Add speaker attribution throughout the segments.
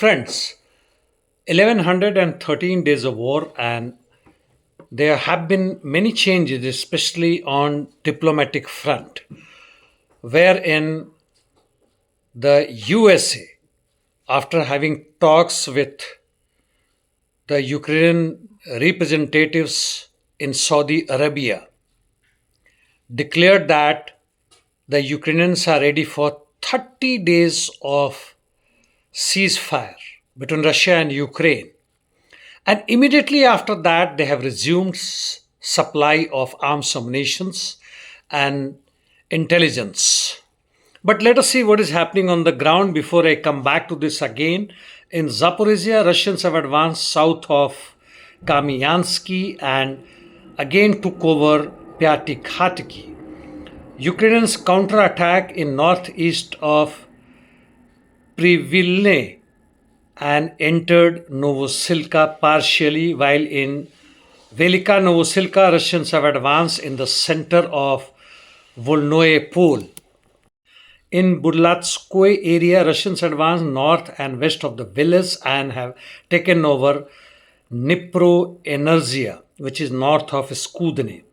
Speaker 1: Friends, 1113 days of war, and there have been many changes, especially on diplomatic front, wherein the USA, after having talks with the Ukrainian representatives in Saudi Arabia, declared that the Ukrainians are ready for 30 days of ceasefire between Russia and Ukraine. And immediately after that, they have resumed supply of arms munitions and intelligence. But let us see what is happening on the ground before I come back to this again. In Zaporozhye, Russians have advanced south of Kamyansky and again took over Pyatikhatki. Ukrainians counterattack in northeast of Privilne and entered Novosilka partially, while in Velika Novosilka, Russians have advanced in the center of Volnoye Pole. In Burlatskoye area, Russians advanced north and west of the village and have taken over Dnipro which is north of Skudny.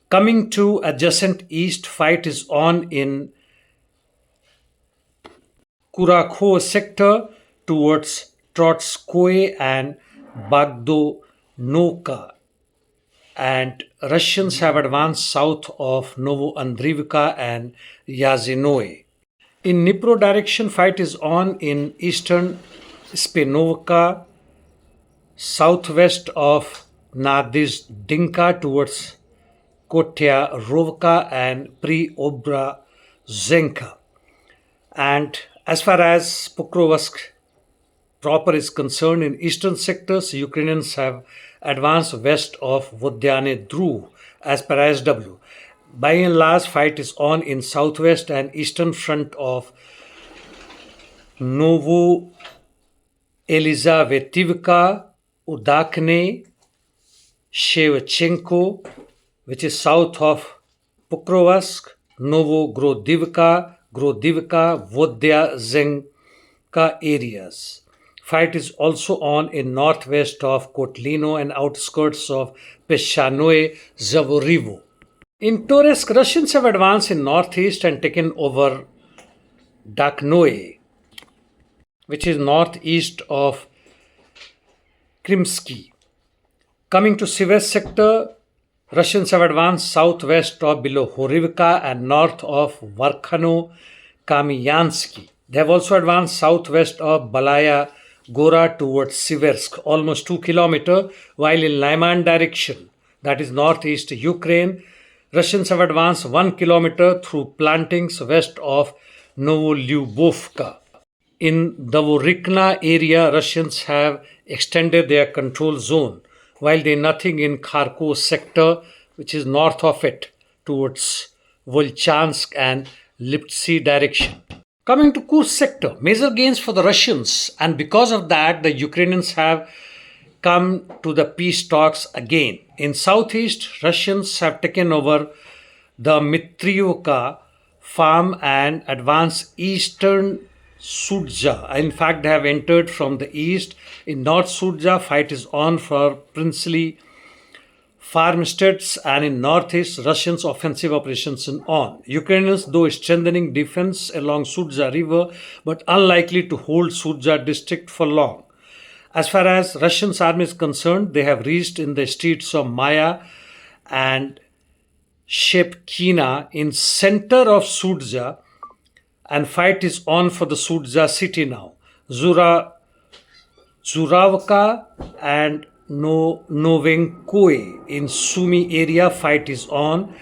Speaker 1: Coming to adjacent east, fight is on in Kurakhov sector towards Toretsk and Bagdonovka, and Russians have advanced south of Novoandrivka and Yazinoe. In Dnipro direction, fight is on in eastern Spenovka, southwest of Nadizdinka towards Kotyarovka and Preobrazhenka. And as far as Pokrovsk proper is concerned, in eastern sectors, Ukrainians have advanced west of Vodyane Druv as per SW. By and large, fight is on in southwest and eastern front of Novo Elizavetivka, Udakne, Shevchenko, which is south of Pokrovsk, Novogrodivka, Vodyazenka areas. Fight is also on in northwest of Kotlino and outskirts of Peshanoe Zavorivo. In Toretsk, Russians have advanced in northeast and taken over Daknoe, which is northeast of Krimsky. Coming to Sivers'k sector, Russians have advanced southwest of Bilohorivka and north of Varkhano Kamyansky. They have also advanced southwest of Balaya Gora towards Sivers'k, almost 2 kilometers, while in Lyman direction, that is northeast Ukraine, Russians have advanced 1 kilometer through plantings west of Novolyubovka. In the Vorikna area, Russians have extended their control zone, while they nothing in Kharkov sector, which is north of it, towards Volchansk and Liptsy direction. Coming to Kursk sector, major gains for the Russians, and because of that, the Ukrainians have come to the peace talks again. In southeast, Russians have taken over the Mitriivka farm and advanced eastern Sudzha. In fact, they have entered from the east. In North Sudzha, fight is on for princely farmsteads, and in northeast, Russians' offensive operations are on. Ukrainians, though strengthening defense along Sudzha river, but unlikely to hold Sudzha district for long. As far as Russians' army is concerned, they have reached in the streets of Maya and Shepkina in center of Sudzha, and fight is on for the Sudzha city now. Zuravka and Novenkoe in Sumy area, fight is on.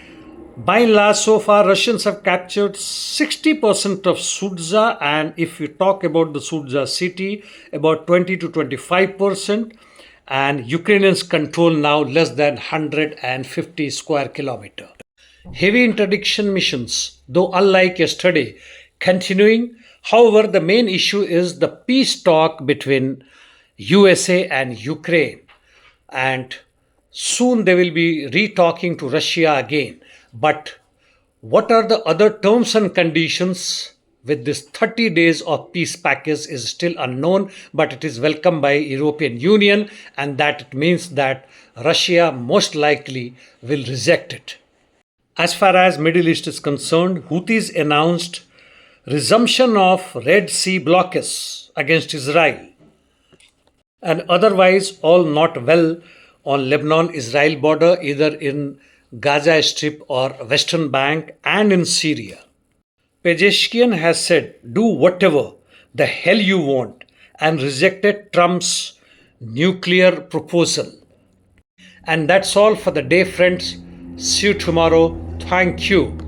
Speaker 1: By and large, so far, Russians have captured 60% of Sudzha, and if you talk about the Sudzha city, about 20 to 25%, and Ukrainians control now less than 150 square kilometers. Heavy interdiction missions, though unlike yesterday, continuing. However, the main issue is the peace talk between USA and Ukraine, and soon they will be re-talking to Russia again. But what are the other terms and conditions with this 30 days of peace package is still unknown, but it is welcomed by European Union, and that it means that Russia most likely will reject it. As far as Middle East is concerned, Houthis announced resumption of Red Sea blockades against Israel. And otherwise, all not well on Lebanon-Israel border, either in Gaza Strip or Western Bank and in Syria. Pezeshkian has said, do whatever the hell you want, and rejected Trump's nuclear proposal. And that's all for the day, friends. See you tomorrow. Thank you.